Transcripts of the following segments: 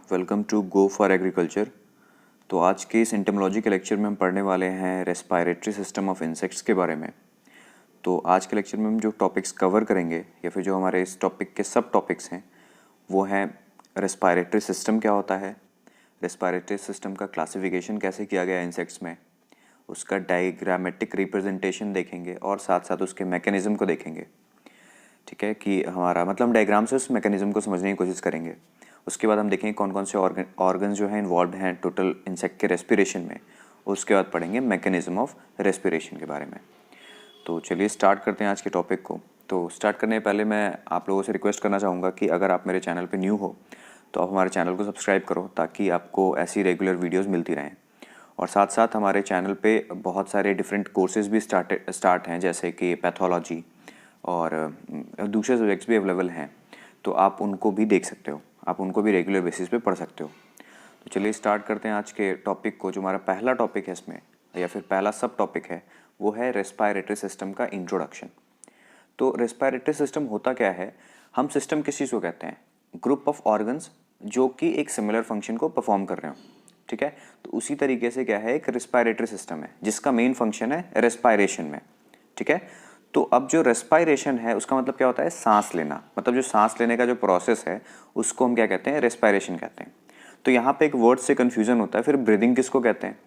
Welcome to go for agriculture. तो आज के इस एंटोमोलॉजी के लेक्चर में हम पढ़ने वाले हैं रेस्पायरेटरी सिस्टम ऑफ इंसेक्ट्स के बारे में। तो आज के लेक्चर में हम जो टॉपिक्स कवर करेंगे या फिर जो हमारे इस टॉपिक के सब टॉपिक्स हैं वो हैं रेस्पायरेटरी सिस्टम क्या होता है, रेस्पायरेटरी सिस्टम का क्लासिफिकेशन कैसे किया गया इंसेक्ट्स में, उसका डायग्रामेटिक रिप्रेजेंटेशन देखेंगे और साथ साथ उसके मैकेनिज्म को देखेंगे। ठीक है कि हमारा मतलब डायग्राम से उस मैकेनिज्म को समझने की कोशिश करेंगे। उसके बाद हम देखेंगे कौन कौन से ऑर्गन जो हैं इन्वॉल्व हैं टोटल इंसेक्ट के रेस्पिरेशन में। उसके बाद पढ़ेंगे मैकेनिज्म ऑफ रेस्पिरेशन के बारे में। तो चलिए स्टार्ट करते हैं आज के टॉपिक को। तो स्टार्ट करने से पहले मैं आप लोगों से रिक्वेस्ट करना चाहूँगा कि अगर आप मेरे चैनल पे न्यू हो तो आप हमारे चैनल को सब्सक्राइब करो ताकि आपको ऐसी रेगुलर वीडियोस मिलती रहें। और साथ साथ हमारे चैनल पे बहुत सारे डिफरेंट कोर्सेज भी स्टार्ट हैं, जैसे कि पैथोलॉजी और दूसरे सब्जेक्ट्स भी अवेलेबल हैं, तो आप उनको भी देख सकते हो, आप उनको भी रेगुलर बेसिस पे पढ़ सकते हो। तो चलिए स्टार्ट करते हैं आज के टॉपिक को। जो हमारा पहला टॉपिक है इसमें या फिर पहला सब टॉपिक है वो है रेस्पायरेटरी सिस्टम का इंट्रोडक्शन। तो रेस्पायरेटरी सिस्टम होता क्या है, हम सिस्टम किस चीज़ को कहते हैं, ग्रुप ऑफ ऑर्गन्स जो कि एक सिमिलर फंक्शन को परफॉर्म कर रहे हो। ठीक है, तो उसी तरीके से क्या है, एक रेस्पायरेटरी सिस्टम है जिसका मेन फंक्शन है रेस्पायरेशन में। ठीक है, तो अब जो रेस्पायरेशन है उसका मतलब क्या होता है, सांस लेना। मतलब जो सांस लेने का जो प्रोसेस है उसको हम क्या कहते हैं, रेस्पायरेशन कहते हैं। तो यहाँ पे एक वर्ड से कन्फ्यूजन होता है, फिर ब्रीदिंग किसको कहते हैं।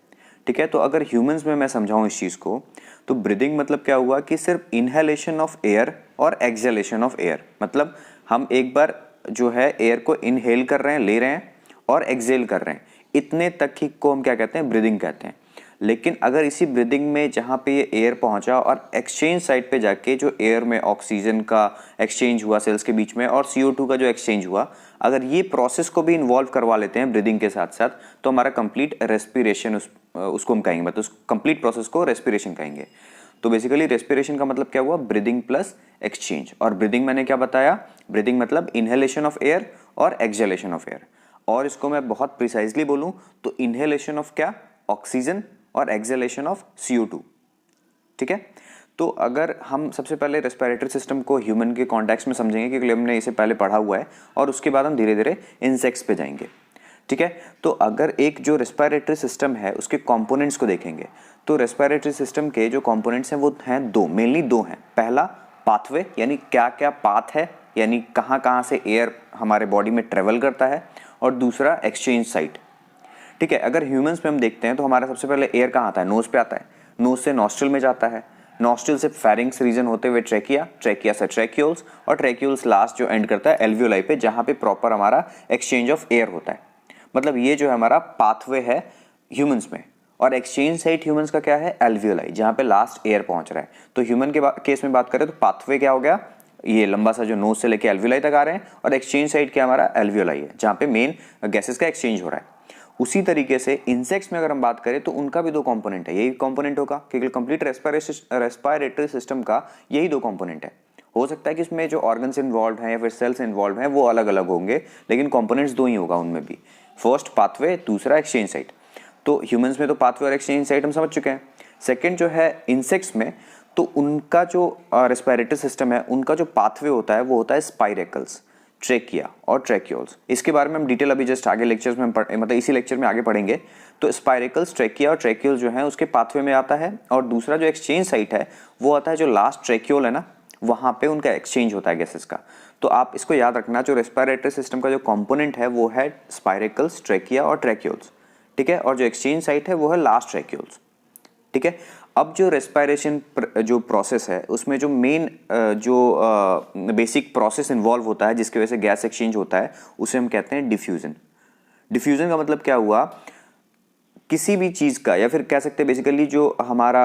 ठीक है, तो अगर ह्यूमंस में मैं समझाऊं इस चीज़ को, तो ब्रीदिंग मतलब क्या हुआ कि सिर्फ इनहेलेशन ऑफ एयर और एक्सहेलेशन ऑफ एयर। मतलब हम एक बार जो है एयर को इनहेल कर रहे हैं, ले रहे हैं, और एक्सहेल कर रहे हैं, इतने तक ही को हम क्या कहते हैं, ब्रीदिंग कहते हैं। लेकिन अगर इसी ब्रीदिंग में जहाँ पे ये एयर पहुँचा और एक्सचेंज साइड पे जाके जो एयर में ऑक्सीजन का एक्सचेंज हुआ सेल्स के बीच में और CO2 का जो एक्सचेंज हुआ, अगर ये प्रोसेस को भी इन्वॉल्व करवा लेते हैं ब्रीदिंग के साथ साथ, तो हमारा कंप्लीट रेस्पिरेशन उसको हम कहेंगे, मतलब उस कंप्लीट प्रोसेस को रेस्पिरेशन कहेंगे। तो बेसिकली रेस्पिरेशन का मतलब क्या हुआ, ब्रीदिंग प्लस एक्सचेंज। और ब्रीदिंग मैंने क्या बताया, ब्रीदिंग मतलब इनहेलेशन ऑफ एयर और एक्सहेलेशन ऑफ एयर। और इसको मैं बहुत प्रिसाइजली बोलूं तो इनहेलेशन ऑफ क्या, ऑक्सीजन, और एक्सहेलेशन ऑफ CO2। ठीक है, तो अगर हम सबसे पहले रेस्पिरेटरी सिस्टम को ह्यूमन के कॉन्टेक्स्ट में समझेंगे क्योंकि हमने इसे पहले पढ़ा हुआ है, और उसके बाद हम धीरे धीरे इंसेक्ट्स पे जाएंगे। ठीक है, तो अगर एक जो रेस्पिरेटरी सिस्टम है उसके कंपोनेंट्स को देखेंगे तो रेस्पिरेटरी सिस्टम के जो कंपोनेंट्स हैं वो हैं दो, मेनली दो हैं। पहला पाथवे, यानी क्या क्या पाथ है, यानी कहाँ कहाँ से एयर हमारे बॉडी में ट्रेवल करता है, और दूसरा एक्सचेंज साइट। ठीक है, अगर ह्यूमंस में हम देखते हैं तो हमारा सबसे पहले एयर कहाँ आता है, नोज पे आता है, नोज से नॉस्ट्रल में जाता है, नॉस्ट्रल से फेरिंग्स रीजन होते हुए ट्रेकिया, ट्रेकिया से ट्रेक्यूल्स, और ट्रेक्यूल्स लास्ट जो एंड करता है एल्वियोलाई पे, जहाँ पे प्रॉपर हमारा एक्सचेंज ऑफ एयर होता है। मतलब ये जो है हमारा पाथवे है ह्यूमंस में। और एक्सचेंज साइट ह्यूमंस का क्या है, एल्वियोलाई, जहाँ पे लास्ट एयर पहुंच रहा है। तो ह्यूमन के केस में बात करें तो पाथवे क्या हो गया, ये लंबा सा जो नोज से लेके एल्वियोलाई तक आ रहे हैं, और एक्सचेंज साइट क्या हमारा, एल्वियोलाई है, जहाँ पे मेन गैसेस का एक्सचेंज हो रहा है। उसी तरीके से इंसेक्ट्स में अगर हम बात करें तो उनका भी दो कंपोनेंट है, यही कंपोनेंट होगा क्योंकि कंप्लीट रेस्पिरेटरी सिस्टम का यही दो कंपोनेंट है। हो सकता है कि इसमें जो ऑर्गन्स इन्वॉल्व हैं या फिर सेल्स इन्वॉल्व हैं वो अलग अलग होंगे, लेकिन कंपोनेंट्स दो ही होगा उनमें भी, फर्स्ट पाथवे, दूसरा एक्सचेंज साइट। तो ह्यूमंस में तो पाथवे और एक्सचेंज साइट हम समझ चुके हैं। सेकेंड जो है इंसेक्ट्स में, तो उनका जो रेस्पिरेटरी सिस्टम है उनका जो पाथवे होता है वो होता है स्पाइरेकल्स, ट्रेकिया और ट्रेक्यूल्स। इसके बारे में हम डिटेल अभी जस्ट आगे लेक्चर्स में मतलब इसी लेक्चर में आगे पढ़ेंगे। तो स्पाइरेकल्स, ट्रेकिया और ट्रेक्यूल्स जो है उसके पाथवे में आता है, और दूसरा जो एक्सचेंज साइट है वो आता है जो लास्ट ट्रेक्यूल है ना, वहाँ पे उनका एक्सचेंज होता है गैसेस का। तो आप इसको याद रखना, जो रेस्पिरेटरी सिस्टम का जो कंपोनेंट है वो है स्पाइरेकल्स, ट्रेकिया और ट्रेक्यूल्स। ठीक है, और जो एक्सचेंज साइट है वो है लास्ट ट्रेक्यूल्स। ठीक है, अब जो रेस्पिरेशन जो प्रोसेस है उसमें जो मेन जो बेसिक प्रोसेस इन्वॉल्व होता है जिसकी वजह से गैस एक्सचेंज होता है उसे हम कहते हैं डिफ्यूजन। डिफ्यूजन का मतलब क्या हुआ, किसी भी चीज़ का, या फिर कह सकते हैं बेसिकली जो हमारा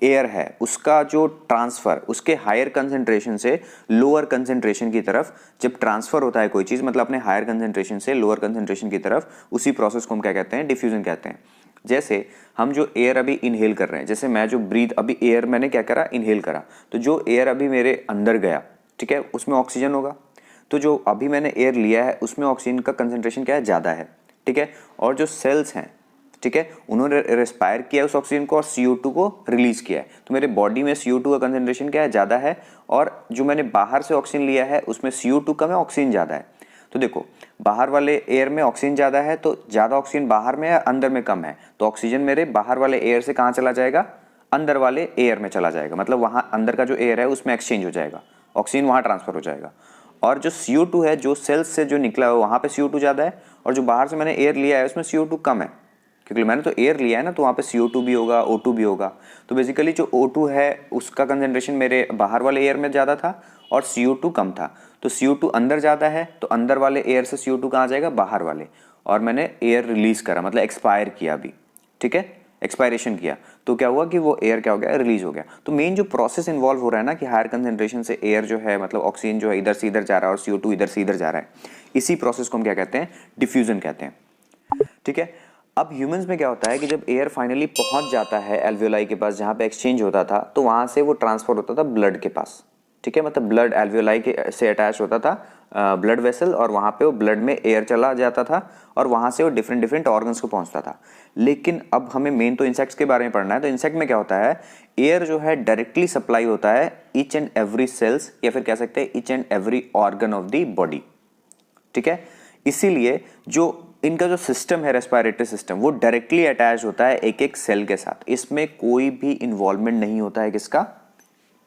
एयर है उसका जो ट्रांसफ़र उसके हायर कंसंट्रेशन से लोअर कंसंट्रेशन की तरफ जब ट्रांसफ़र होता है कोई चीज़, मतलब अपने हायर कंसंट्रेशन से लोअर कंसंट्रेशन की तरफ, उसी प्रोसेस को हम क्या कहते हैं, डिफ्यूजन कहते हैं। जैसे हम जो एयर अभी इनहेल कर रहे हैं, जैसे मैं जो ब्रीथ अभी एयर मैंने क्या करा, इनहेल करा, तो जो एयर अभी मेरे अंदर गया, ठीक है, उसमें ऑक्सीजन होगा। तो जो अभी मैंने एयर लिया है उसमें ऑक्सीजन का कंसंट्रेशन क्या है, ज़्यादा है। ठीक है, और जो सेल्स हैं, ठीक है, उन्होंने रेस्पायर किया उस ऑक्सीजन को और CO2 को रिलीज किया है, तो मेरे बॉडी में CO2 का कंसंट्रेशन क्या है, ज़्यादा है, और जो मैंने बाहर से ऑक्सीजन लिया है उसमें CO2 कम है, ऑक्सीजन ज़्यादा है। तो देखो बाहर वाले एयर में ऑक्सीजन ज़्यादा है तो ज़्यादा ऑक्सीजन बाहर में है, अंदर में कम है, तो ऑक्सीजन मेरे बाहर वाले एयर से कहाँ चला जाएगा, अंदर वाले एयर में चला जाएगा, मतलब वहाँ अंदर का जो एयर है उसमें एक्सचेंज हो जाएगा, ऑक्सीजन वहाँ ट्रांसफर हो जाएगा। और जो CO2 है, जो सेल्स से जो निकला है वहाँ पे CO2 ज़्यादा है, और जो बाहर से मैंने एयर लिया है उसमें CO2 कम है, क्योंकि मैंने तो एयर लिया है ना, तो वहाँ पे CO2 भी होगा, O2 भी होगा। तो बेसिकली जो O2 है उसका कंसंट्रेशन मेरे बाहर वाले एयर में ज़्यादा था और CO2 कम था। तो CO2 अंदर ज़्यादा है तो अंदर वाले एयर से CO2 कहाँ जाएगा, बाहर वाले, और मैंने एयर रिलीज करा, मतलब एक्सपायर किया अभी, ठीक है, एक्सपायरेशन किया, तो क्या हुआ कि वो एयर क्या हो गया, रिलीज हो गया। तो मेन जो प्रोसेस इन्वॉल्व हो रहा है ना कि हायर कंसंट्रेशन से एयर जो है, मतलब ऑक्सीजन जो है इधर से इधर जा रहा है और CO2 इधर से इधर जा रहा है, इसी प्रोसेस को हम क्या कहते हैं, डिफ्यूजन कहते हैं, ठीक है। अब ह्यूमंस में क्या होता है कि जब एयर फाइनली पहुंच जाता है एल्वियोलाई के पास जहां पे एक्सचेंज होता था, तो वहां से वो ट्रांसफर होता था ब्लड के पास, ठीक है, मतलब ब्लड एल्वियोलाई के से अटैच होता था ब्लड वेसल, और वहां पे वो ब्लड में एयर चला जाता था और वहां से वो डिफरेंट डिफरेंट ऑर्गन्स को पहुंचता था। लेकिन अब हमें मेन तो इंसेक्ट्स के बारे में पढ़ना है। तो इंसेक्ट में क्या होता है, एयर जो है डायरेक्टली सप्लाई होता है ईच एंड एवरी सेल्स, या फिर कह सकते हैं each and every organ of the body, ठीक है। इसीलिए जो इनका जो सिस्टम है रेस्पिरेटरी सिस्टम, वो डायरेक्टली अटैच होता है एक एक सेल के साथ, इसमें कोई भी इन्वॉल्वमेंट नहीं होता है किसका,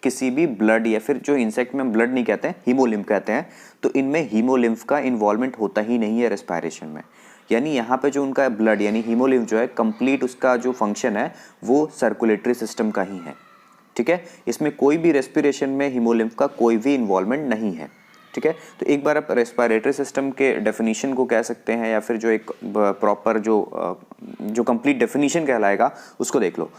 किसी भी ब्लड, या फिर जो इंसेक्ट में ब्लड नहीं कहते हैं, हीमोलिम्फ कहते हैं, तो इनमें हीमोलिम्फ का इन्वॉल्वमेंट होता ही नहीं है रेस्पिरेशन में। यानी यहाँ पे जो उनका ब्लड यानी हीमोलिम्फ जो है कंप्लीट उसका जो फंक्शन है वो सर्कुलेटरी सिस्टम का ही है, ठीक है। इसमें कोई भी रेस्पिरेशन में हीमोलिम्फ का कोई भी इन्वॉल्वमेंट नहीं है, ठीक है। तो एक बार आप रेस्पिरेटरी सिस्टम के डेफिनेशन को कह सकते हैं, या फिर जो एक प्रॉपर जो कंप्लीट डेफिनेशन कहलाएगा उसको देख लो।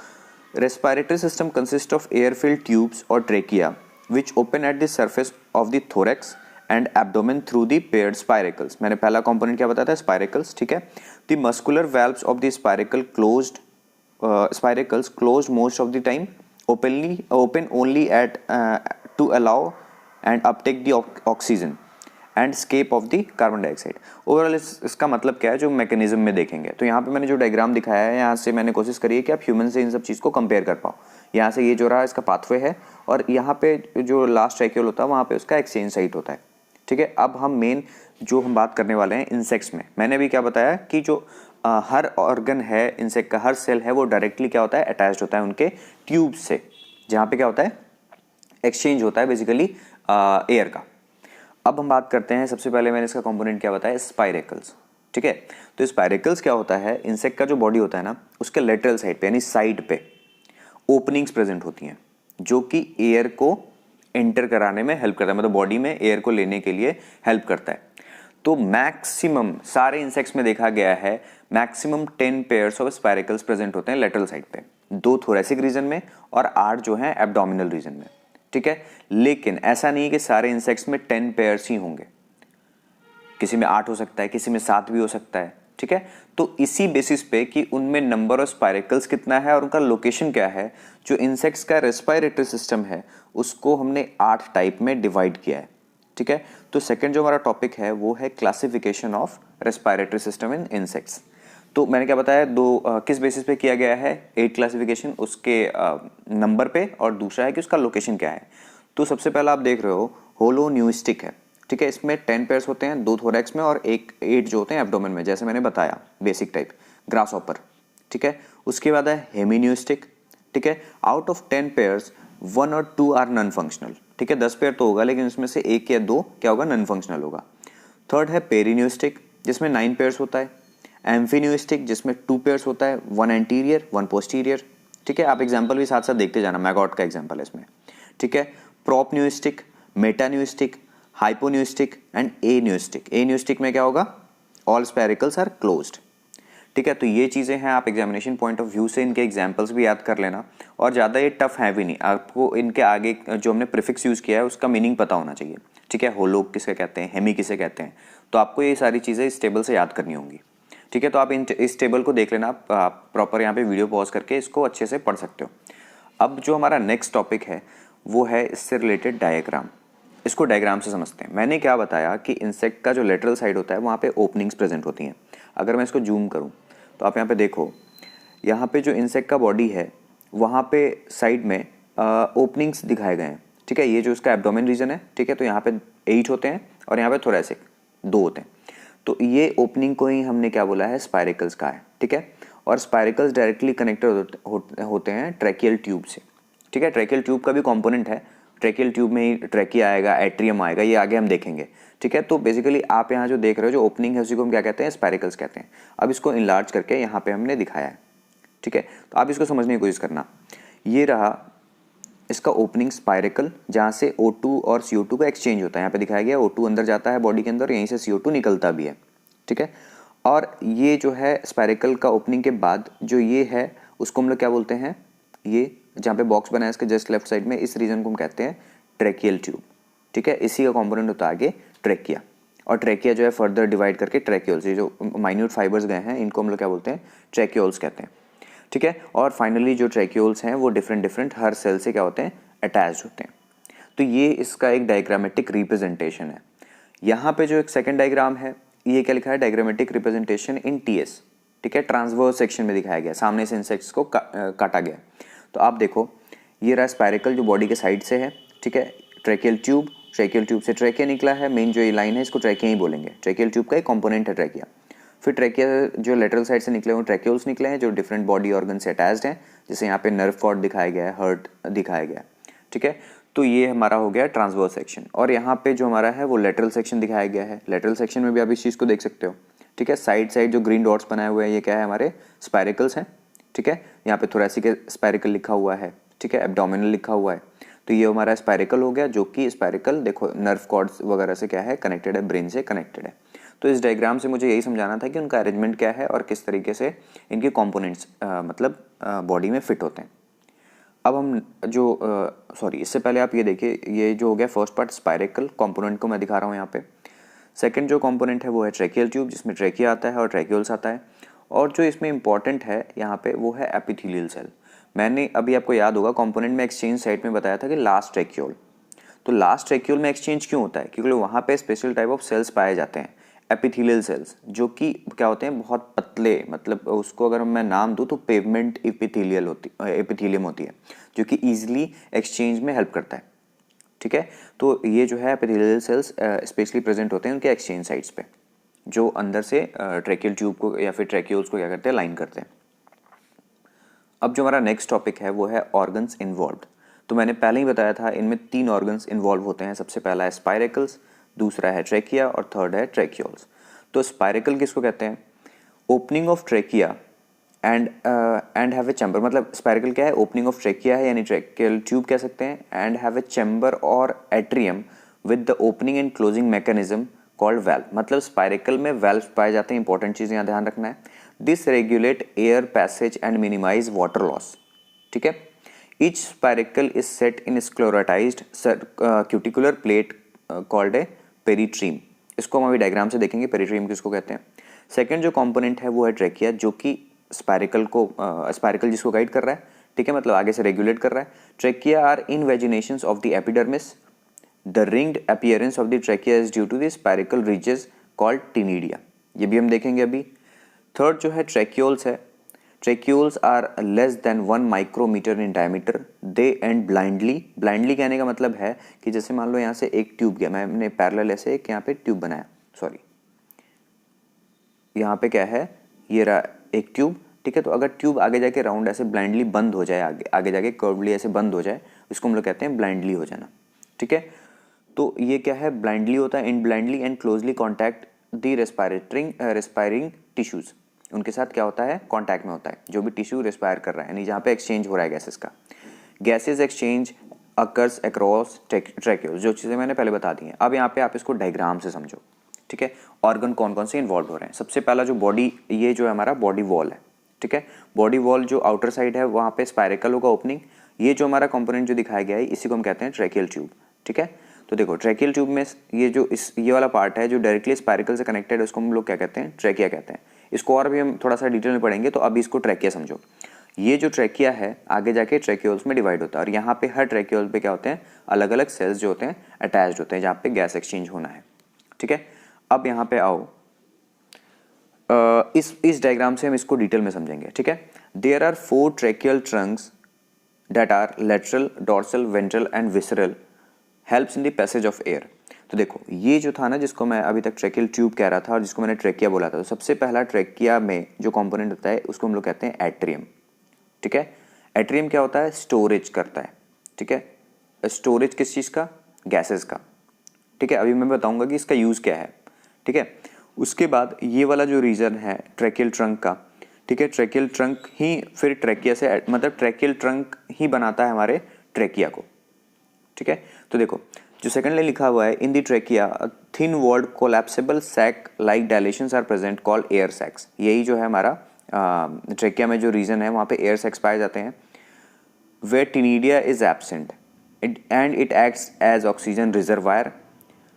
Respiratory system consist of air filled tubes और trachea which open at the surface of the thorax and abdomen through the paired spiracles. मैंने पहला कंपोनेंट क्या बताया था, स्पाइरेकल्स, ठीक है। The muscular valves of the spiracles closed most of the time, open only at to allow and uptake the oxygen and escape of the carbon dioxide। Overall इसका मतलब क्या है जो मैकेनिज्म में देखेंगे, तो यहाँ पे मैंने जो डायग्राम दिखाया है, यहाँ से मैंने कोशिश करी है कि आप ह्यूमन से इन सब चीज़ को कंपेयर कर पाओ। यहाँ से ये जो रहा इसका पाथवे है, और यहाँ पे जो लास्ट ट्रैक्यूल होता है वहाँ पे उसका एक्सचेंज साइट होता है, ठीक है। अब हम मेन जो हम बात करने वाले हैं इंसेक्ट्स में, मैंने भी क्या बताया कि जो हर ऑर्गन है इंसेक्ट का, हर सेल है, वो डायरेक्टली क्या होता है, अटैच्ड होता है उनके ट्यूब से, जहाँ पे क्या होता है, एक्सचेंज होता है बेसिकली एयर का। अब हम बात करते हैं, सबसे पहले मैंने इसका कंपोनेंट क्या बताया, स्पाइरेकल्स, ठीक है। तो स्पाइरेकल्स क्या होता है, इंसेक्ट का जो बॉडी होता है ना, उसके लेटरल साइड पे यानी साइड पे ओपनिंग्स प्रेजेंट होती हैं जो कि एयर को एंटर कराने में हेल्प करता है, मतलब बॉडी में एयर को लेने के लिए हेल्प करता है। तो मैक्सिमम सारे इंसेक्ट्स में देखा गया है maximum 10 pairs of spiracles present होते हैं लेटरल साइड पे, 2 थोरेसिक रीजन में और 8 जो है एब्डोमिनल रीजन में, ठीक है। लेकिन ऐसा नहीं है कि सारे इंसेक्ट्स में 10 पेयर्स ही होंगे, किसी में 8 हो सकता है, किसी में 7 भी हो सकता है, ठीक है। तो इसी बेसिस पे कि उनमें नंबर ऑफ स्पाइरेकल्स कितना है और उनका लोकेशन क्या है, जो इंसेक्ट्स का रेस्पिरेटरी सिस्टम है उसको हमने 8 टाइप में डिवाइड किया है, ठीक है। तो सेकंड जो हमारा टॉपिक है वो है classification of respiratory system in insects. तो मैंने क्या बताया, किस बेसिस पे किया गया है, 8 क्लासिफिकेशन उसके नंबर पे, और दूसरा है कि उसका लोकेशन क्या है। तो सबसे पहला आप देख रहे हो होलोन्यूस्टिक है, ठीक है। इसमें 10 पेयर्स होते हैं, 2 थोरैक्स में और 8 जो होते हैं एब्डोमेन में, जैसे मैंने बताया बेसिक टाइप ग्रासहॉपर, ठीक है। उसके बाद है हेमीन्यूस्टिक, ठीक है। आउट ऑफ 10 पेयर्स 1 और 2 आर नॉन फंक्शनल, ठीक है। 10 पेयर तो होगा लेकिन उसमें से 1 या 2 क्या होगा, नॉन फंक्शनल होगा। थर्ड है पेरिन्यूस्टिक जिसमें 9 पेयर्स होता है। एम्फिन्यूस्टिक जिसमें 2 पेयर्स होता है, 1 एंटीरियर 1 पोस्टीरियर, ठीक है। आप एग्जाम्पल भी साथ साथ देखते जाना, मैगॉट का एग्जाम्पल है इसमें, ठीक है। प्रोपन्यूस्टिक, मेटान्यूस्टिक, हाइपोन्यूस्टिक एंड एन्यूस्टिक। एन्यूस्टिक में क्या होगा, ऑल स्पेरिकल्स आर क्लोज्ड, ठीक है। तो ये चीज़ें हैं, आप एग्जामिनेशन पॉइंट ऑफ व्यू से इनके एग्जाम्पल्स भी याद कर लेना, और ज़्यादा ये टफ है भी नहीं, आपको इनके आगे जो हमने प्रीफिक्स यूज़ किया है उसका मीनिंग पता होना चाहिए, ठीक है। होलो किसे कहते हैं, हेमी किसे कहते हैं, तो आपको ये सारी चीज़ें इस टेबल से याद करनी होंगी, ठीक है। तो आप इस टेबल को देख लेना, आप प्रॉपर यहाँ पे वीडियो पॉज करके इसको अच्छे से पढ़ सकते हो। अब जो हमारा नेक्स्ट टॉपिक है वो है इससे रिलेटेड डायग्राम। इसको डायग्राम से समझते हैं। मैंने क्या बताया कि इंसेक्ट का जो लेटरल साइड होता है वहाँ पे ओपनिंग्स प्रेजेंट होती हैं। अगर मैं इसको जूम करूँ तो आप यहाँ पे देखो, यहाँ पे जो इंसेक्ट का बॉडी है वहाँ पे साइड में ओपनिंग्स दिखाए गए हैं, ठीक है। ये जो इसका एब्डोमेन रीजन है, ठीक है, तो यहाँ पे 8 होते हैं और यहाँ पे थोरैसिक, दो होते हैं। तो ये ओपनिंग को ही हमने क्या बोला है, स्पाइरेकल्स का है, ठीक है। और स्पाइरेकल्स डायरेक्टली कनेक्टेड होते हैं ट्रैकियल ट्यूब से, ठीक है। ट्रैकियल ट्यूब का भी कंपोनेंट है, ट्रैकियल ट्यूब में ही ट्रैकिया आएगा, एट्रियम आएगा, ये आगे हम देखेंगे, ठीक है। तो बेसिकली आप यहाँ जो देख रहे हो, जो ओपनिंग है उसी को हम क्या कहते हैं, स्पाइरेकल्स कहते हैं। अब इसको इनलार्ज करके यहाँ पे हमने दिखाया है, ठीक है। तो आप इसको समझने की कोशिश करना। ये रहा इसका ओपनिंग स्पाइरेकल, जहाँ से O2 और CO2 का एक्सचेंज होता है। यहाँ पे दिखाया गया O2 अंदर जाता है बॉडी के अंदर, यहीं से CO2 निकलता भी है, ठीक है। और ये जो है स्पाइरेकल का ओपनिंग के बाद जो ये है उसको हम लोग क्या बोलते हैं, ये जहाँ पे बॉक्स बना है इसके जस्ट लेफ्ट साइड में, इस रीजन को हम कहते हैं ट्रैकियल ट्यूब, ठीक है। इसी का कॉम्पोनेंट होता है आगे ट्रैकिया, और ट्रैकिया जो है फर्दर डिवाइड करके ट्रैक्यूल्स, ये जो माइन्यूट फाइबर्स गए हैं इनको हम लोग क्या बोलते हैं, ट्रैक्यूल्स कहते हैं, ठीक है। और फाइनली जो ट्रैक्यूल्स हैं वो डिफरेंट हर सेल से क्या होते हैं, अटैच्ड होते हैं। तो ये इसका एक डायग्रामेटिक रिप्रेजेंटेशन है। यहाँ पे जो एक सेकंड डायग्राम है, ये क्या लिखा है, डायग्रामेटिक रिप्रेजेंटेशन इन TS, ठीक है। ट्रांसवर्स सेक्शन में दिखाया गया, सामने से इंसेक्ट्स को काटा गया। तो आप देखो, ये रहा स्पाइरेकल जो बॉडी के साइड से है, ठीक है। ट्रैकियल ट्यूब से ट्रैकिया निकला है, मेन जो ये लाइन है इसको ट्रैकिया ही बोलेंगे, ट्रैकियल ट्यूब का एक कंपोनेंट है ट्रैकिया। फिर ट्रैकिया जो लेटरल साइड से निकले हुए ट्रैक्यूल्स निकले हैं जो डिफरेंट बॉडी ऑर्गन से अटैच्ड हैं, जैसे यहाँ पे नर्व कॉर्ड दिखाया गया है, हार्ट दिखाया गया है, ठीक है। तो ये हमारा हो गया ट्रांसवर्स सेक्शन। और यहाँ पे जो हमारा है वो लेटरल सेक्शन दिखाया गया है। लेटरल सेक्शन में भी आप इस चीज़ को देख सकते हो, ठीक है। साइड जो ग्रीन डॉट्स बनाए हुए हैं ये क्या है, हमारे स्पाइरेकल्स हैं, ठीक है। यहाँ पे थोरेसिक स्पाइरेकल लिखा हुआ है, ठीक है, एब्डोमिनल लिखा हुआ है। तो ये हमारा स्पाइरेकल हो गया, जो कि स्पाइरेकल देखो नर्व कॉर्ड्स वगैरह से क्या है, कनेक्टेड है, ब्रेन से कनेक्टेड है। तो इस डायग्राम से मुझे यही समझाना था कि उनका अरेंजमेंट क्या है और किस तरीके से इनके कंपोनेंट्स मतलब बॉडी में फिट होते हैं। अब हम जो इससे पहले आप ये देखिए, ये जो हो गया फर्स्ट पार्ट स्पाइरेकल कंपोनेंट को मैं दिखा रहा हूँ यहाँ पे। सेकंड जो कंपोनेंट है वो है ट्रैकियल ट्यूब, जिसमें ट्रैकिया आता है और ट्रैक्यूल्स आता है। और जो इसमें इंपॉर्टेंट है यहाँ पे वो है एपिथेलियल सेल। मैंने अभी आपको याद होगा कंपोनेंट में एक्सचेंज साइट में बताया था कि लास्ट ट्रैक्यूल। तो लास्ट ट्रैक्यूल में एक्सचेंज क्यों होता है, क्योंकि वहाँ पे स्पेशल टाइप ऑफ सेल्स पाए जाते हैं, एपिथेलियल सेल्स, जो कि क्या होते हैं, बहुत पतले, मतलब उसको अगर मैं नाम दूँ तो पेवमेंट एपिथेलियम होती है, जो कि ईजिली एक्सचेंज में हेल्प करता है, ठीक है। तो ये जो है एपिथेलियल सेल्स स्पेशली प्रेजेंट होते हैं उनके एक्सचेंज साइट्स पे, जो अंदर से ट्रैकियल ट्यूब को या फिर ट्रैक्यूल्स को क्या करते हैं, लाइन करते हैं। अब जो हमारा नेक्स्ट टॉपिक है वो है ऑर्गन्स इन्वॉल्व्ड। तो मैंने पहले ही बताया था इनमें 3 ऑर्गन्स इन्वॉल्व होते हैं। सबसे पहला है स्पाइरेकल्स, दूसरा है ट्रैकिया और थर्ड है ट्रैक्यूल्स। तो स्पाइरेकल किसको कहते हैं, opening of trachea and have a chamber, मतलब स्पाइरेकल क्या है, ओपनिंग ऑफ ट्रैकिया है यानी ट्रैकियल ट्यूब कह सकते हैं, एंड हैव ए चैम्बर और atrium with the opening and closing mechanism called valve. मतलब स्पाइरेकल में वैल्व पाए जाते हैं, इंपॉर्टेंट चीज़ यहाँ ध्यान रखना है। This regulate air passage and minimize water loss, ठीक है। Each spiracle is set in sclerotized cuticular plate called a peritreme. इसको हम अभी डायग्राम से देखेंगे पेरिट्रीम किसको कहते हैं। सेकंड जो कंपोनेंट है वो है ट्रैकिया, जो कि स्पाइरेकल जिसको गाइड कर रहा है, ठीक है, मतलब आगे से रेगुलेट कर रहा है। Trachea are invaginations of the epidermis. The ringed appearance of the trachea is due to the spiracle ridges called taenidia, ये भी हम देखेंगे अभी। थर्ड जो है ट्रैक्यूल्स है। Tracheoles are less than 1 micrometer in diameter, they end blindly कहने का मतलब है कि जैसे मान लो यहाँ से एक ट्यूब गया, मैंने पैरेलल ऐसे एक यहाँ पे ट्यूब बनाया, यहाँ पे क्या है, ये रहा एक ट्यूब, ठीक है। तो अगर ट्यूब आगे जाके राउंड ऐसे ब्लाइंडली बंद हो जाए, आगे जाके कर्वली ऐसे बंद हो जाए, इसको हम लोग कहते हैं ब्लाइंडली हो जाना, ठीक है। तो ये क्या है, ब्लाइंडली होता है, in blindly and closely contact the respiring tissues, उनके साथ क्या होता है, कॉन्टैक्ट में होता है जो भी टिश्यू रेस्पायर कर रहा है, यानी जहाँ पे एक्सचेंज हो रहा है गैसेस का। Gases exchange occurs across tracheoles, जो चीज़ें मैंने पहले बता दी हैं। अब यहाँ पे आप इसको डायग्राम से समझो, ठीक है। ऑर्गन कौन कौन से इन्वॉल्व हो रहे हैं। सबसे पहला जो बॉडी, ये जो है हमारा बॉडी वॉल है, ठीक है। बॉडी वॉल जो आउटर साइड है वहाँ पे स्पाइरेकल होगा ओपनिंग। ये जो हमारा कंपोनेंट जो दिखाया गया है इसी को हम कहते हैं ट्रैकियल ट्यूब, ठीक है। तो देखो ट्रैकियल ट्यूब में ये वाला पार्ट है जो डायरेक्टली स्पाइरेकल से कनेक्टेड है, उसको हम लोग क्या कहते हैं, ट्रैकिया कहते हैं। इसको और भी हम थोड़ा सा डिटेल में पढ़ेंगे, तो अभी इसको ट्रैकिया समझो। ये जो ट्रैकिया है आगे जाके ट्रैक्यूल्स में डिवाइड होता है, और यहाँ पे हर ट्रैक्यूल पे क्या होते हैं, अलग अलग सेल्स जो होते हैं अटैच्ड होते हैं, जहाँ पे गैस एक्सचेंज होना है, ठीक है। अब यहाँ पे आओ, इस डायग्राम से हम इसको डिटेल में समझेंगे, ठीक है। There are 4 tracheal trunks that are lateral, dorsal, ventral and visceral, helps in the passage of air. तो देखो ये जो था ना, जिसको मैं अभी तक ट्रेकियल ट्यूब कह रहा था और जिसको मैंने ट्रेकिया बोला था, तो सबसे पहला ट्रेकिया में जो कंपोनेंट होता है उसको हम लोग कहते हैं एट्रियम। ठीक है, एट्रियम क्या होता है? स्टोरेज करता है। ठीक है, स्टोरेज किस चीज़ का? गैसेस का। ठीक है, अभी मैं बताऊंगा कि इसका यूज़ क्या है। ठीक है, उसके बाद ये वाला जो रीजन है ट्रेकियल ट्रंक का, ठीक है, ट्रेकियल ट्रंक ही फिर ट्रेकिया से मतलब ट्रेकियल ट्रंक ही बनाता है हमारे ट्रेकिया को। ठीक है, तो देखो जो सेकंड लाइन लिखा हुआ है, in the trachea thin walled collapsible sac like dilations are present called air sacs. यही जो है हमारा ट्रेकिया में जो रीजन है वहाँ पे एयर सैक्स पाए जाते हैं। Where taenidia is absent and it acts as oxygen reservoir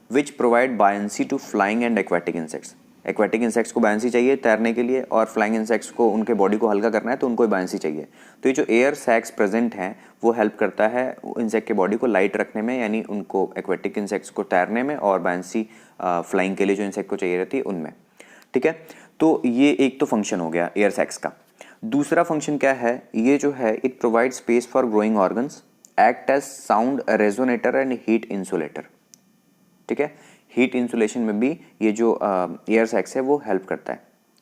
which provide buoyancy to flying and aquatic insects. Aquatic insects को बायंसी चाहिए तैरने के लिए, और फ्लाइंग इंसेक्ट्स को उनके बॉडी को हल्का करना है तो उनको बायंसी चाहिए। तो ये जो एयर सैक्स प्रेजेंट हैं वो हेल्प करता है इंसेक्ट के बॉडी को लाइट रखने में, यानी उनको एक्वेटिक इंसेक्ट्स को तैरने में, और बायंसी फ्लाइंग के लिए जो इंसेक्ट को चाहिए रहती है उनमें। ठीक है, तो ये एक तो फंक्शन हो गया एयर सैक्स का। दूसरा फंक्शन क्या है? ये जो है it provide space for growing organs, act as sound resonator and heat insulator. ठीक है, हीट इंसुलेशन में भी ये जो एयर सैक्स है वो हेल्प करता है।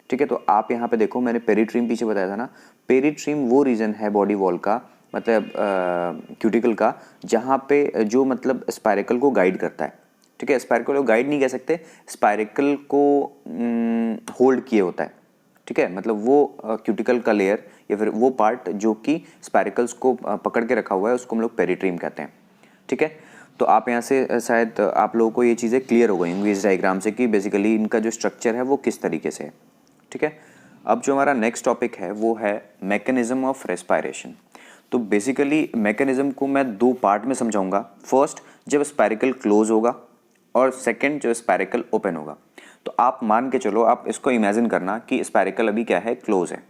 ठीक है, तो आप यहाँ पे देखो, मैंने पेरिट्रीम पीछे बताया था ना, पेरिट्रीम वो रीजन है बॉडी वॉल का, मतलब क्यूटिकल का, जहाँ पे जो मतलब स्पाइरकल को गाइड करता है। ठीक है, स्पाइरकल को गाइड नहीं कह सकते, स्पाइरकल को होल्ड किए होता है। ठीक है, मतलब वो क्यूटिकल का लेयर या फिर वो पार्ट जो कि स्पाइरकल्स को पकड़ के रखा हुआ है उसको हम लोग पेरिट्रीम कहते हैं। ठीक है, तो आप यहाँ से शायद आप लोगों को ये चीज़ें क्लियर हो गई होंगी इस डायग्राम से कि बेसिकली इनका जो स्ट्रक्चर है वो किस तरीके से है। ठीक है, अब जो हमारा नेक्स्ट टॉपिक है वो है मैकेनिज्म ऑफ रेस्पायरेशन। तो बेसिकली मैकेनिज्म को मैं दो पार्ट में समझाऊंगा। फर्स्ट, जब स्पाइरिकल क्लोज होगा, और सेकेंड जब स्पाइरिकल ओपन होगा। तो आप मान के चलो, आप इसको इमेजिन करना कि स्पाइरिकल अभी क्या है? क्लोज है।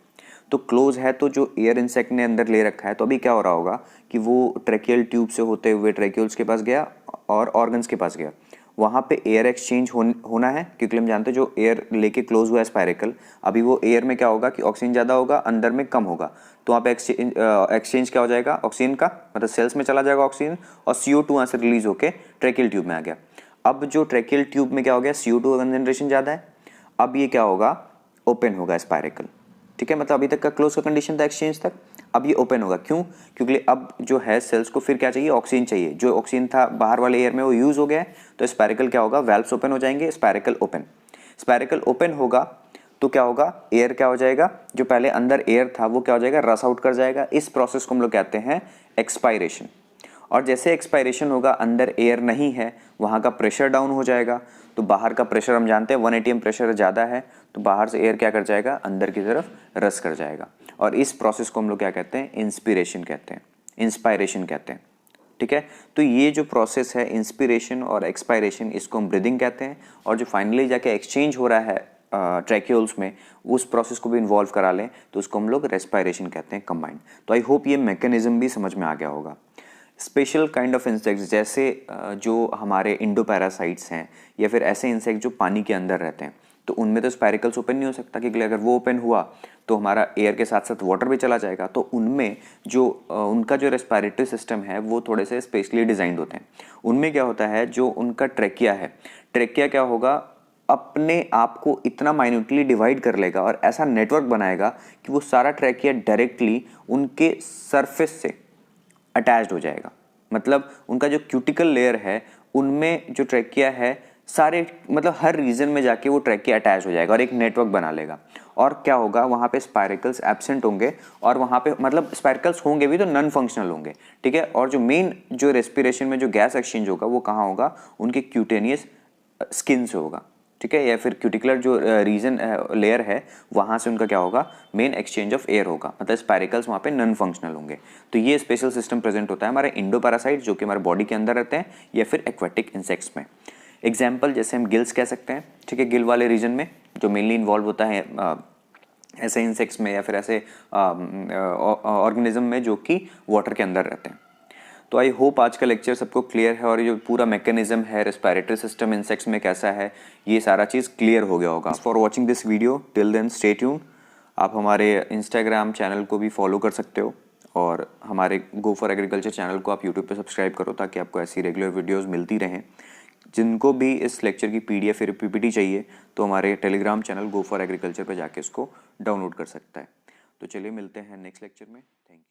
तो क्लोज है तो जो एयर इंसेक्ट ने अंदर ले रखा है, तो अभी क्या हो रहा होगा कि वो ट्रेकियल ट्यूब से होते हुए ट्रेक्यूल्स के पास गया और ऑर्गन्स के पास गया। वहाँ पे एयर एक्सचेंज होना है, क्योंकि हम जानते हैं जो एयर लेके क्लोज हुआ है स्पाइरिकल, अभी वो एयर में क्या होगा कि ऑक्सीजन ज़्यादा होगा, अंदर में कम होगा। तो वहाँ पे एक्सचेंज क्या हो जाएगा? ऑक्सीजन का, मतलब सेल्स में चला जाएगा ऑक्सीजन, और CO2 वहाँ से रिलीज होकर ट्रेकियल ट्यूब में आ गया। अब जो ट्रेकियल ट्यूब में क्या हो गया? CO2 का कंसेंट्रेशन ज़्यादा है। अब ये क्या होगा? ओपन होगा स्पाइरिकल। ठीक है, मतलब अभी तक का क्लोज का कंडीशन था एक्सचेंज तक, अब ये ओपन होगा। क्यों? क्योंकि अब जो है सेल्स को फिर क्या चाहिए? ऑक्सीजन चाहिए। जो ऑक्सीजन था बाहर वाले एयर में वो यूज हो गया है, तो स्पाइरिकल क्या होगा? वेल्व्स ओपन हो जाएंगे, स्पाइरिकल ओपन। स्पाइरिकल ओपन होगा तो क्या होगा? एयर क्या हो जाएगा? जो पहले अंदर एयर था वो क्या हो जाएगा? रस आउट कर जाएगा। इस प्रोसेस को हम लोग कहते हैं एक्सपायरेशन। और जैसे एक्सपायरेशन होगा, अंदर एयर नहीं है, वहाँ का प्रेशर डाउन हो जाएगा। तो बाहर का प्रेशर हम जानते हैं 1 atm प्रेशर ज़्यादा है, तो बाहर से एयर क्या कर जाएगा? अंदर की तरफ रस कर जाएगा। और इस प्रोसेस को हम लोग क्या कहते हैं? इंस्पिरेशन कहते हैं, इंस्पायरेशन कहते हैं। ठीक है, तो ये जो प्रोसेस है इंस्पिरेशन और एक्सपायरेशन, इसको हम ब्रीदिंग कहते हैं। और जो फाइनली जाके एक्सचेंज हो रहा है ट्रैक्यूल्स में, उस प्रोसेस को भी इन्वॉल्व करा लें तो उसको हम लोग रेस्पायरेशन कहते हैं कंबाइंड। तो आई होप ये मैकेनिज्म भी समझ में आ गया होगा। स्पेशल काइंड ऑफ इंसेक्ट्स जैसे जो हमारे इंडोपैरासाइट्स हैं, या फिर ऐसे इंसेक्ट जो पानी के अंदर रहते हैं, तो उनमें तो स्पाइरिकल्स ओपन नहीं हो सकता, क्योंकि अगर वो ओपन हुआ तो हमारा एयर के साथ साथ वाटर भी चला जाएगा। तो उनमें जो उनका जो रेस्पिरेटरी सिस्टम है वो थोड़े से स्पेशली डिजाइंड होते हैं। उनमें क्या होता है, जो उनका ट्रेकिया है, ट्रेकिया क्या होगा? अपने आप को इतना माइन्यूटली डिवाइड कर लेगा और ऐसा नेटवर्क बनाएगा कि वो सारा ट्रेकिया डायरेक्टली उनके सरफेस से अटैच्ड हो जाएगा। मतलब उनका जो क्यूटिकल लेयर है उनमें जो ट्रेकिया है, सारे मतलब हर रीजन में जाके वो ट्रेकिया अटैच हो जाएगा और एक नेटवर्क बना लेगा। और क्या होगा? वहाँ पे स्पाइरिकल्स एब्सेंट होंगे, और वहाँ पे मतलब स्पाइरिकल्स होंगे भी तो नॉन फंक्शनल होंगे। ठीक है, और जो मेन जो रेस्पिरेशन में जो गैस एक्सचेंज होगा वो कहाँ होगा? उनके क्यूटेनियस स्किन से होगा। ठीक है, या फिर क्यूटिकुलर जो रीजन लेयर है वहाँ से उनका क्या होगा? मेन एक्सचेंज ऑफ एयर होगा, मतलब स्पाइरिकल्स वहाँ पे नॉन फंक्शनल होंगे। तो ये स्पेशल सिस्टम प्रेजेंट होता है हमारे इंडोपैरासाइट जो कि हमारे बॉडी के अंदर रहते हैं, या फिर एक्वेटिक इंसेक्ट्स में। एग्जाम्पल जैसे हम गिल्स कह सकते हैं। ठीक है, गिल वाले रीजन में जो मेनली इन्वॉल्व होता है ऐसे इंसेक्ट्स में या फिर ऐसे ऑर्गेनिज्म में जो कि वाटर के अंदर रहते हैं। तो आई होप आज का लेक्चर सबको क्लियर है, और ये पूरा मैकेनिज्म है रेस्पिरेटरी सिस्टम इंसेक्ट्स में कैसा है, ये सारा चीज़ क्लियर हो गया होगा। For watching this video, till then stay tune. आप हमारे इंस्टाग्राम चैनल को भी फॉलो कर सकते हो, और हमारे गो फॉर एग्रीकल्चर चैनल को आप यूट्यूब पे सब्सक्राइब करो ताकि आपको ऐसी रेगुलर वीडियोस मिलती रहें। जिनको भी इस लेक्चर की PDF या PPT चाहिए तो हमारे Telegram channel go for agriculture पर जाके इसको डाउनलोड कर सकता है। तो चलिए मिलते हैं नेक्स्ट लेक्चर में। Thank you.